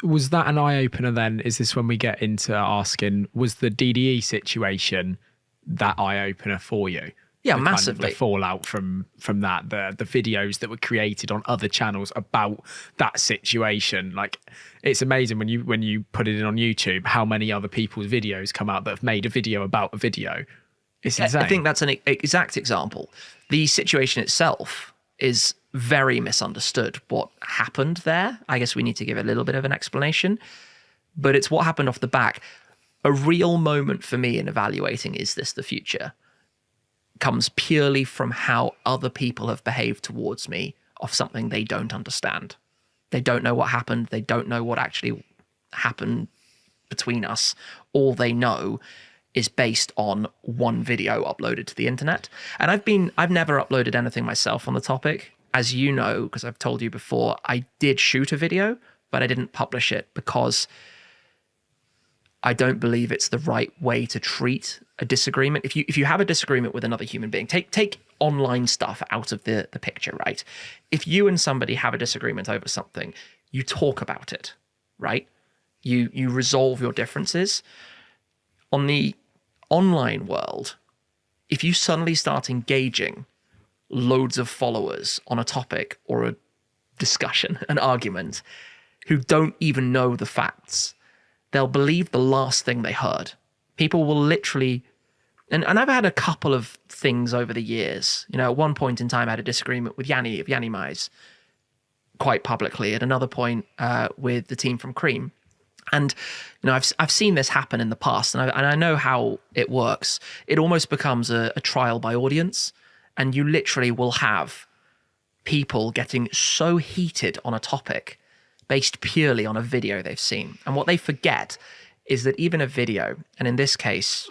Was that an eye-opener then? Is this when we get into asking, was the DDE situation that eye-opener for you? Yeah, the massively. Kind of the fallout from that, the videos that were created on other channels about that situation. Like, it's amazing when you put it in on YouTube, how many other people's videos come out that have made a video about a video. It's insane. I think that's an exact example. The situation itself is very misunderstood. What happened there? I guess we need to give a little bit of an explanation, but it's what happened off the back. A real moment for me in evaluating, is this the future, comes purely from how other people have behaved towards me of something they don't understand. They don't know what happened. They don't know what actually happened between us. All they know is based on one video uploaded to the internet. And I've never uploaded anything myself on the topic. As you know, because I've told you before, I did shoot a video, but I didn't publish it because I don't believe it's the right way to treat a disagreement. If you have a disagreement with another human being, take online stuff out of the picture, right? If you and somebody have a disagreement over something, you talk about it, right? You resolve your differences. On the online world, if you suddenly start engaging loads of followers on a topic or a discussion, an argument, who don't even know the facts, they'll believe the last thing they heard. People will literally, and I've had a couple of things over the years. You know, at one point in time, I had a disagreement with Yanni of Yanni Mize quite publicly. At another point, with the team from Cream. And, you know, I've seen this happen in the past, and I know how it works. It almost becomes a trial by audience, and you literally will have people getting so heated on a topic based purely on a video they've seen. And what they forget is that even a video, and in this case,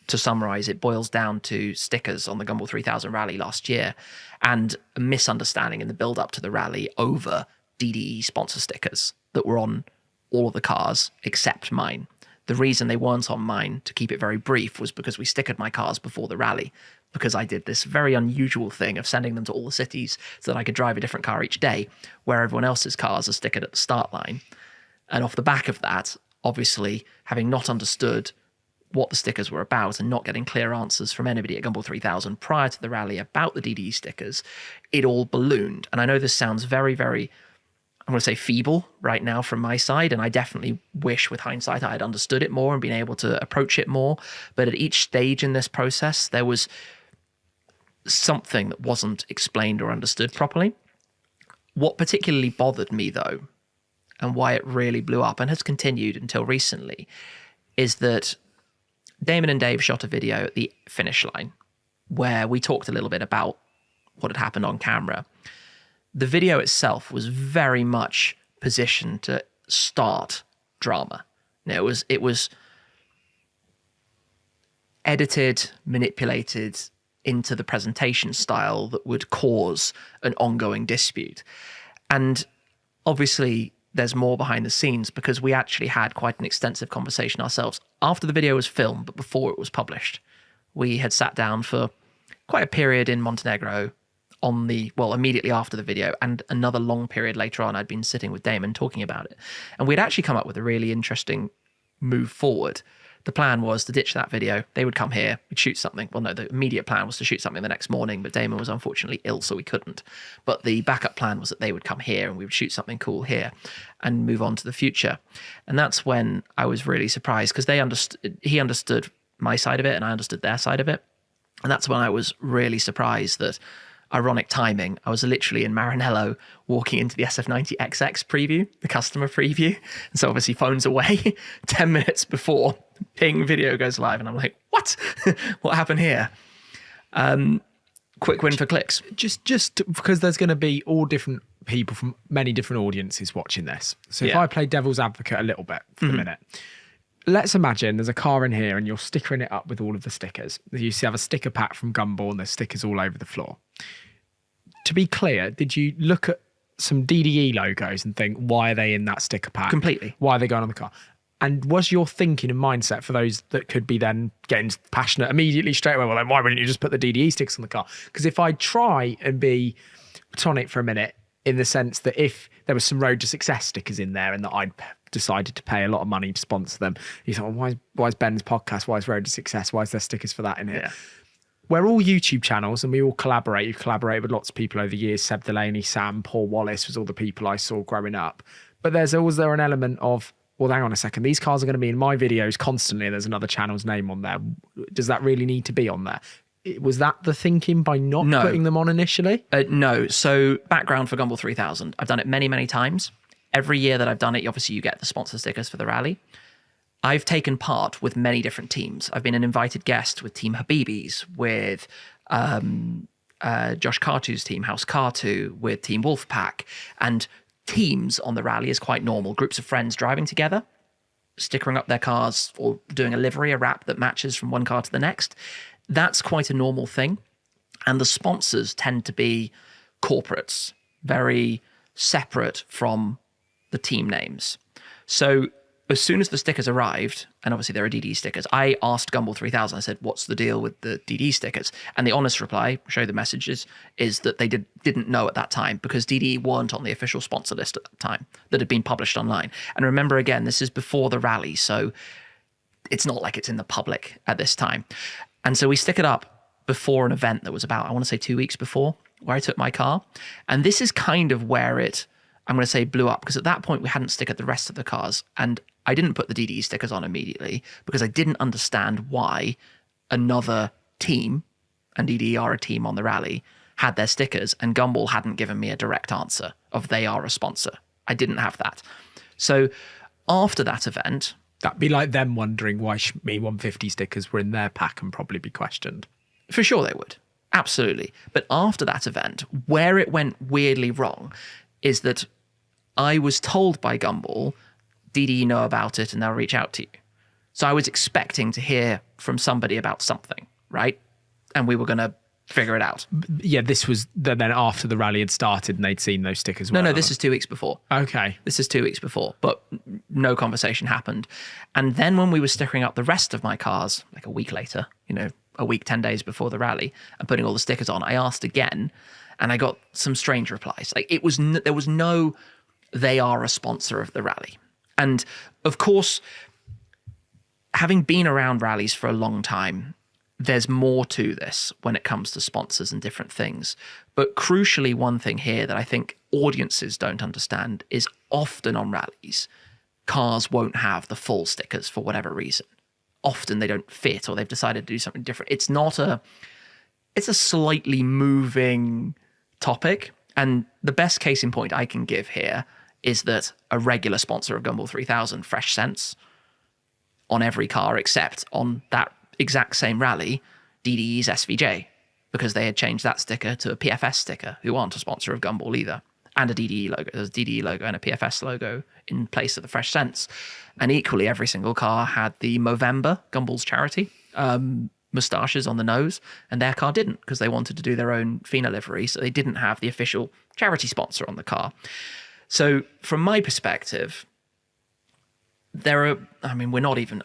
to summarize, it boils down to stickers on the Gumball 3000 rally last year and a misunderstanding in the build up to the rally over DDE sponsor stickers that were on all of the cars except mine. The reason they weren't on mine, to keep it very brief, was because we stickered my cars before the rally, because I did this very unusual thing of sending them to all the cities so that I could drive a different car each day, where everyone else's cars are stickered at the start line. And off the back of that, obviously, having not understood what the stickers were about and not getting clear answers from anybody at Gumball 3000 prior to the rally about the DDE stickers, it all ballooned. And I know this sounds very, very, I'm going to say feeble right now from my side, and I definitely wish with hindsight I had understood it more and been able to approach it more. But at each stage in this process, there was something that wasn't explained or understood properly. What particularly bothered me, though, and why it really blew up and has continued until recently, is that Damon and Dave shot a video at the finish line where we talked a little bit about what had happened on camera. The video itself was very much positioned to start drama. It was edited, manipulated into the presentation style that would cause an ongoing dispute. And obviously there's more behind the scenes, because we actually had quite an extensive conversation ourselves after the video was filmed, but before it was published. We had sat down for quite a period in Montenegro immediately after the video, and another long period later on. I'd been sitting with Damon talking about it, and we'd actually come up with a really interesting move forward. The plan was to ditch that video. They would come here, we'd shoot something. Well, no, the immediate plan was to shoot something the next morning, but Damon was unfortunately ill, so we couldn't. But the backup plan was that they would come here and we would shoot something cool here and move on to the future. And that's when I was really surprised, because he understood my side of it and I understood their side of it. And that's when I was really surprised that, ironic timing, I was literally in Maranello walking into the SF90XX preview, the customer preview. And so obviously phone's away 10 minutes before ping video goes live. And I'm like, what? What happened here? Quick win for clicks. Just because there's going to be all different people from many different audiences watching this. So if I play devil's advocate a little bit for a minute, let's imagine there's a car in here and you're stickering it up with all of the stickers. You have a sticker pack from Gumball and there's stickers all over the floor. To be clear, did you look at some DDE logos and think, why are they in that sticker pack? Completely. Why are they going on the car? And was your thinking and mindset, for those that could be then getting passionate immediately straight away, well, then why wouldn't you just put the DDE stickers on the car? Because if I try and be platonic for a minute, in the sense that if there was some Road to Success stickers in there and that I'd decided to pay a lot of money to sponsor them. You thought, well, why is Ben's podcast? Why is Road to Success? Why is there stickers for that in here? Yeah. We're all YouTube channels and we all collaborate. You've collaborated with lots of people over the years. Seb Delaney, Sam, Paul Wallace was all the people I saw growing up. But there's always there an element of, well, hang on a second. These cars are going to be in my videos constantly. There's another channel's name on there. Does that really need to be on there? Was that the thinking by not putting them on initially? No. So background for Gumball 3000. I've done it many, many times. Every year that I've done it, obviously you get the sponsor stickers for the rally. I've taken part with many different teams. I've been an invited guest with Team Habibis, with Josh Cartu's team, House Cartu, with Team Wolfpack. And teams on the rally is quite normal. Groups of friends driving together, stickering up their cars or doing a livery, a wrap that matches from one car to the next. That's quite a normal thing. And the sponsors tend to be corporates, very separate from the team names. So as soon as the stickers arrived, and obviously there are DDE stickers, I asked Gumball 3000, I said, what's the deal with the DDE stickers? And the honest reply, show the messages, is that they didn't know at that time because DDE weren't on the official sponsor list at that time that had been published online. And remember, again, this is before the rally, so it's not like it's in the public at this time. And so we stick it up before an event that was about, I want to say 2 weeks before, where I took my car. And this is kind of where it, I'm going to say, blew up, because at that point we hadn't stickered the rest of the cars. And I didn't put the DDE stickers on immediately because I didn't understand why another team, and DDE are a team on the rally, had their stickers, and Gumball hadn't given me a direct answer of they are a sponsor. I didn't have that. So after that event... That'd be like them wondering why Shmee150 stickers were in their pack and probably be questioned. For sure they would. Absolutely. But after that event, where it went weirdly wrong is that I was told by Gumball, DDE know about it and they'll reach out to you. So I was expecting to hear from somebody about something, right? And we were going to figure it out. Yeah, this was then after the rally had started and they'd seen those stickers. No, this is 2 weeks before. Okay. This is 2 weeks before, but no conversation happened. And then when we were stickering up the rest of my cars, like a week later, a week, 10 days before the rally, and putting all the stickers on, I asked again, and I got some strange replies. Like there was no, they are a sponsor of the rally. And of course, having been around rallies for a long time, there's more to this when it comes to sponsors and different things. But crucially, one thing here that I think audiences don't understand is often on rallies, cars won't have the full stickers for whatever reason. Often they don't fit or they've decided to do something different. It's a slightly moving topic. And the best case in point I can give here is that a regular sponsor of Gumball 3000, Fresh Sense, on every car except on that exact same rally, DDE's SVJ, because they had changed that sticker to a PFS sticker, who aren't a sponsor of Gumball either, and a DDE logo. There's a DDE logo and a PFS logo in place of the Fresh Sense. And equally, every single car had the Movember, Gumball's charity, moustaches on the nose, and their car didn't because they wanted to do their own FINA livery, so they didn't have the official charity sponsor on the car. So from my perspective, we're not even,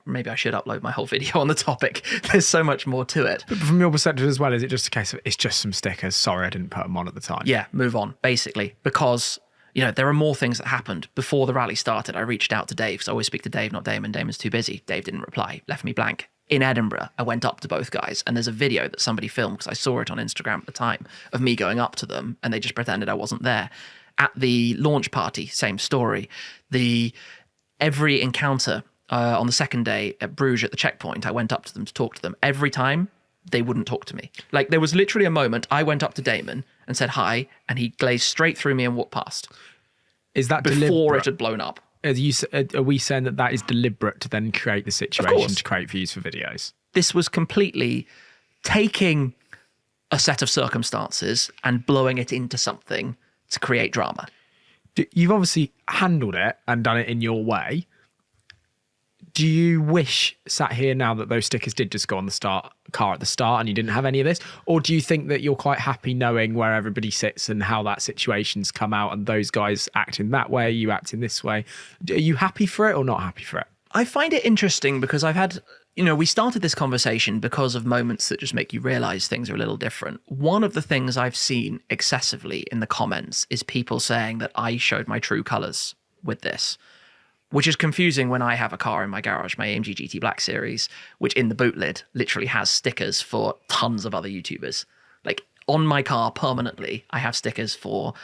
maybe I should upload my whole video on the topic. There's so much more to it. But from your perspective as well, is it just a case of, it's just some stickers, sorry I didn't put them on at the time? Yeah, move on, basically, because, there are more things that happened. Before the rally started, I reached out to Dave, because I always speak to Dave, not Damon. Damon's too busy. Dave didn't reply, left me blank. In Edinburgh, I went up to both guys, and there's a video that somebody filmed, because I saw it on Instagram at the time, of me going up to them, and they just pretended I wasn't there. At the launch party, same story. Every encounter on the second day at Bruges at the checkpoint, I went up to them to talk to them. Every time, they wouldn't talk to me. Like, there was literally a moment I went up to Damon and said hi, and he glazed straight through me and walked past. Is that before deliberate? It had blown up? Are we saying that is deliberate to then create the situation to create views for videos? This was completely taking a set of circumstances and blowing it into something to create drama. You've obviously handled it and done it in your way. Do you wish, sat here now, that those stickers did just go on the car at the start and you didn't have any of this? Or do you think that you're quite happy knowing where everybody sits and how that situation's come out and those guys act in that way, you act in this way? Are you happy for it or not happy for it? I find it interesting because I've had, we started this conversation because of moments that just make you realize things are a little different. One of the things I've seen excessively in the comments is people saying that I showed my true colors with this. which is confusing when I have a car in my garage, my AMG GT Black Series, which in the boot lid literally has stickers for tons of other YouTubers. Like on my car permanently, I have stickers for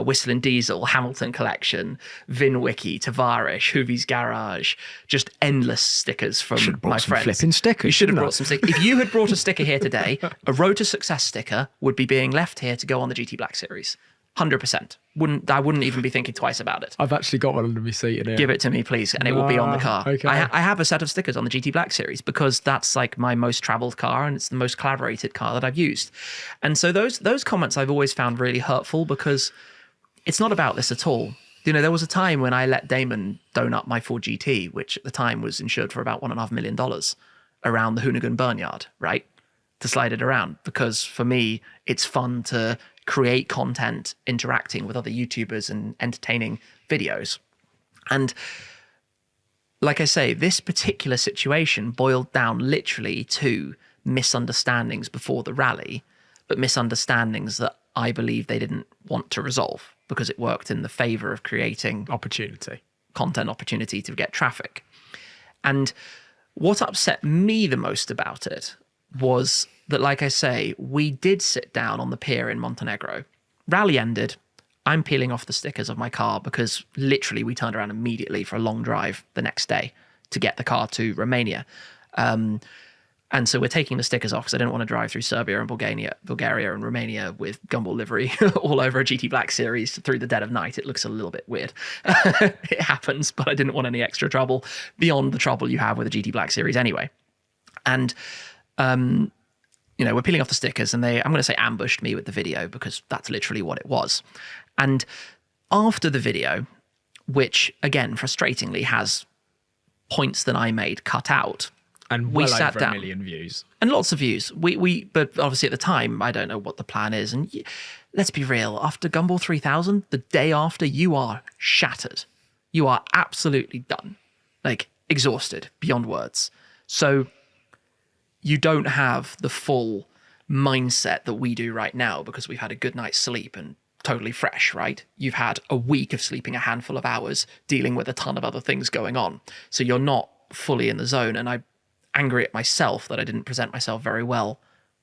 Whistling Diesel, Hamilton Collection, VinWiki, Tavarish, Hoovy's Garage, just endless stickers from my friends. Flipping stickers. You should have brought some stickers. If you had brought a sticker here today, a Road to Success sticker would be being left here to go on the GT Black Series. 100%. I wouldn't even be thinking twice about it. I've actually got one under my seat in here. Give it to me, please, and it will be on the car. Okay. I have a set of stickers on the GT Black Series because that's like my most traveled car and it's the most collaborated car that I've used. And so those comments I've always found really hurtful because it's not about this at all. You know, there was a time when I let Damon donut my Ford GT, which at the time was insured for about $1.5 million, around the Hoonigan Burnyard, right? To slide it around, because for me, it's fun to create content interacting with other YouTubers and entertaining videos. And like I say, this particular situation boiled down literally to misunderstandings before the rally, but misunderstandings that I believe they didn't want to resolve because it worked in the favor of creating content opportunity to get traffic. And what upset me the most about it was that, like I say, we did sit down on the pier in Montenegro. Rally ended. I'm peeling off the stickers of my car because literally we turned around immediately for a long drive the next day to get the car to Romania. And so we're taking the stickers off because I didn't want to drive through Serbia and Bulgaria and Romania with Gumball livery all over a GT Black Series through the dead of night. It looks a little bit weird. It happens, but I didn't want any extra trouble beyond the trouble you have with a GT Black Series anyway. And you know, we're peeling off the stickers and I'm going to say ambushed me with the video because that's literally what it was. And after the video, which again, frustratingly has points that I made cut out, and we well sat over down, 1 million views and lots of views. But obviously at the time, I don't know what the plan is. And let's be real, after Gumball 3000, the day after, you are shattered. You are absolutely done, like exhausted beyond words. So you don't have the full mindset that we do right now because we've had a good night's sleep and totally fresh, right? You've had a week of sleeping a handful of hours, dealing with a ton of other things going on. So you're not fully in the zone. And I'm angry at myself that I didn't present myself very well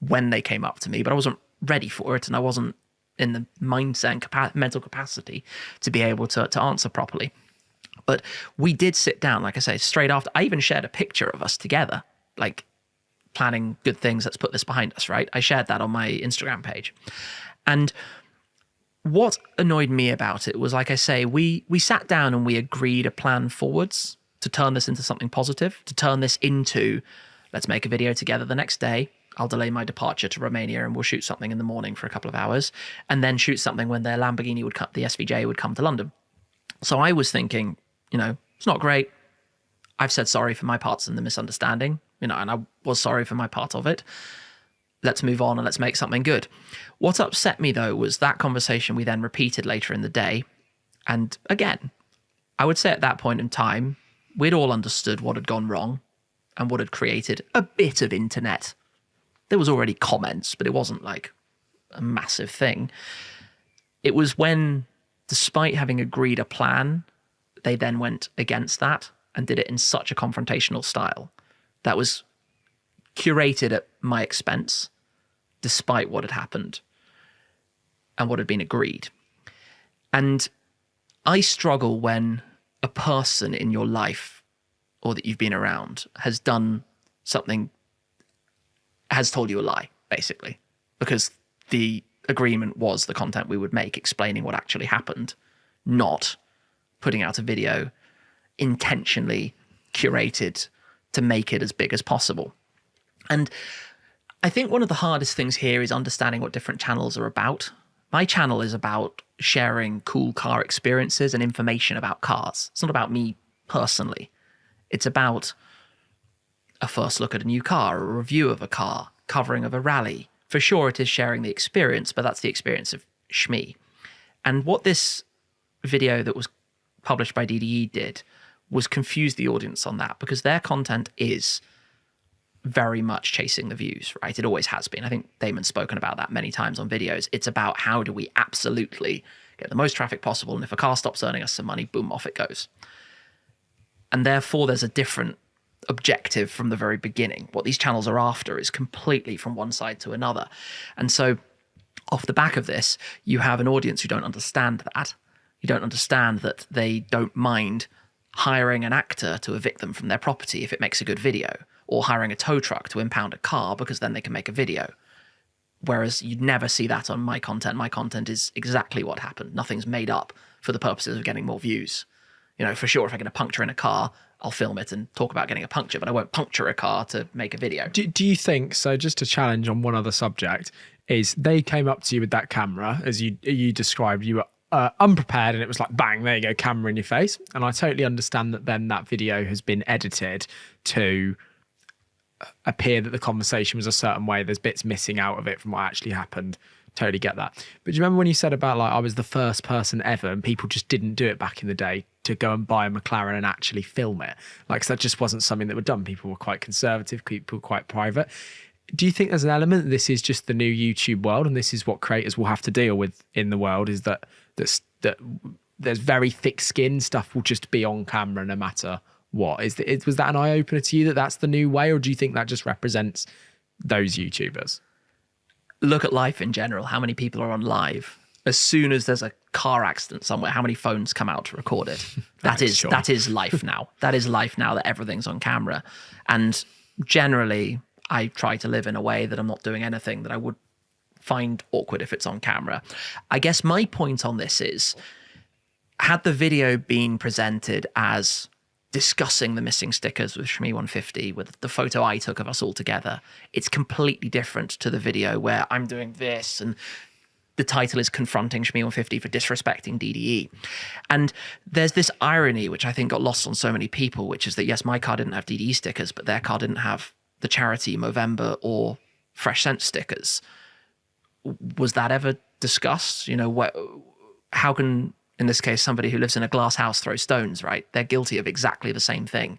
when they came up to me, but I wasn't ready for it. And I wasn't in the mindset and mental capacity to be able to answer properly. But we did sit down, like I say, straight after. I even shared a picture of us together, like planning good things. Let's put this behind us, right? I shared that on my Instagram page. And what annoyed me about it was, like I say, we sat down and we agreed a plan forwards to turn this into something positive, to turn this into, let's make a video together the next day. I'll delay my departure to Romania and we'll shoot something in the morning for a couple of hours and then shoot something when their Lamborghini would come, the SVJ would come to London. So I was thinking, you know, it's not great. I've said sorry for my parts in the misunderstanding, you know, and I was sorry for my part of it. Let's move on and let's make something good. What upset me, though, was that conversation we then repeated later in the day. And again, I would say at that point in time, we'd all understood what had gone wrong and what had created a bit of internet. There was already comments, but it wasn't like a massive thing. It was when, despite having agreed a plan, they then went against that and did it in such a confrontational style that was curated at my expense, despite what had happened and what had been agreed. And I struggle when a person in your life or that you've been around has done something, has told you a lie, basically, because the agreement was the content we would make explaining what actually happened, not putting out a video intentionally curated to make it as big as possible. And I think one of the hardest things here is understanding what different channels are about. My channel is about sharing cool car experiences and information about cars. It's not about me personally. It's about a first look at a new car, a review of a car, covering of a rally. For sure, it is sharing the experience, but that's the experience of Shmee. And what this video that was published by DDE did was confuse the audience on that, because their content is very much chasing the views, right? It always has been. I think Damon's spoken about that many times on videos. It's about how do we absolutely get the most traffic possible, and if a car stops earning us some money, boom, off it goes. And therefore, there's a different objective from the very beginning. What these channels are after is completely from one side to another. And so off the back of this, you have an audience who don't understand that. You don't understand that they don't mind hiring an actor to evict them from their property if it makes a good video, or hiring a tow truck to impound a car because then they can make a video. Whereas you'd never see that on my content. My content is exactly what happened. Nothing's made up for the purposes of getting more views. You know, for sure, if I get a puncture in a car, I'll film it and talk about getting a puncture, but I won't puncture a car to make a video. Do you think, so just to challenge on one other subject, is they came up to you with that camera, as you described, you were unprepared and it was like, bang, there you go, camera in your face. And I totally understand that then that video has been edited to appear that the conversation was a certain way. There's bits missing out of it from what actually happened. Totally get that. But do you remember when you said about like I was the first person ever and people just didn't do it back in the day to go and buy a McLaren and actually film it? Like, 'cause that just wasn't something that were done. People were quite conservative, people were quite private. Do you think there's an element that this is just the new YouTube world and this is what creators will have to deal with in the world, is that there's very thick skin, stuff will just be on camera no matter what? Was that an eye-opener to you that that's the new way, or do you think that just represents those YouTubers? Look at life in general. How many people are on live? As soon as there's a car accident somewhere, how many phones come out to record it? That is life now. That is life now, that everything's on camera. And generally, I try to live in a way that I'm not doing anything that I would find awkward if it's on camera. I guess my point on this is, had the video been presented as discussing the missing stickers with Shmee150, with the photo I took of us all together, it's completely different to the video where I'm doing this and the title is confronting Shmee150 for disrespecting DDE. And there's this irony, which I think got lost on so many people, which is that, yes, my car didn't have DDE stickers, but their car didn't have the charity Movember or Fresh Scent stickers. Was that ever discussed? You know, how can, in this case, somebody who lives in a glass house throw stones, right? They're guilty of exactly the same thing.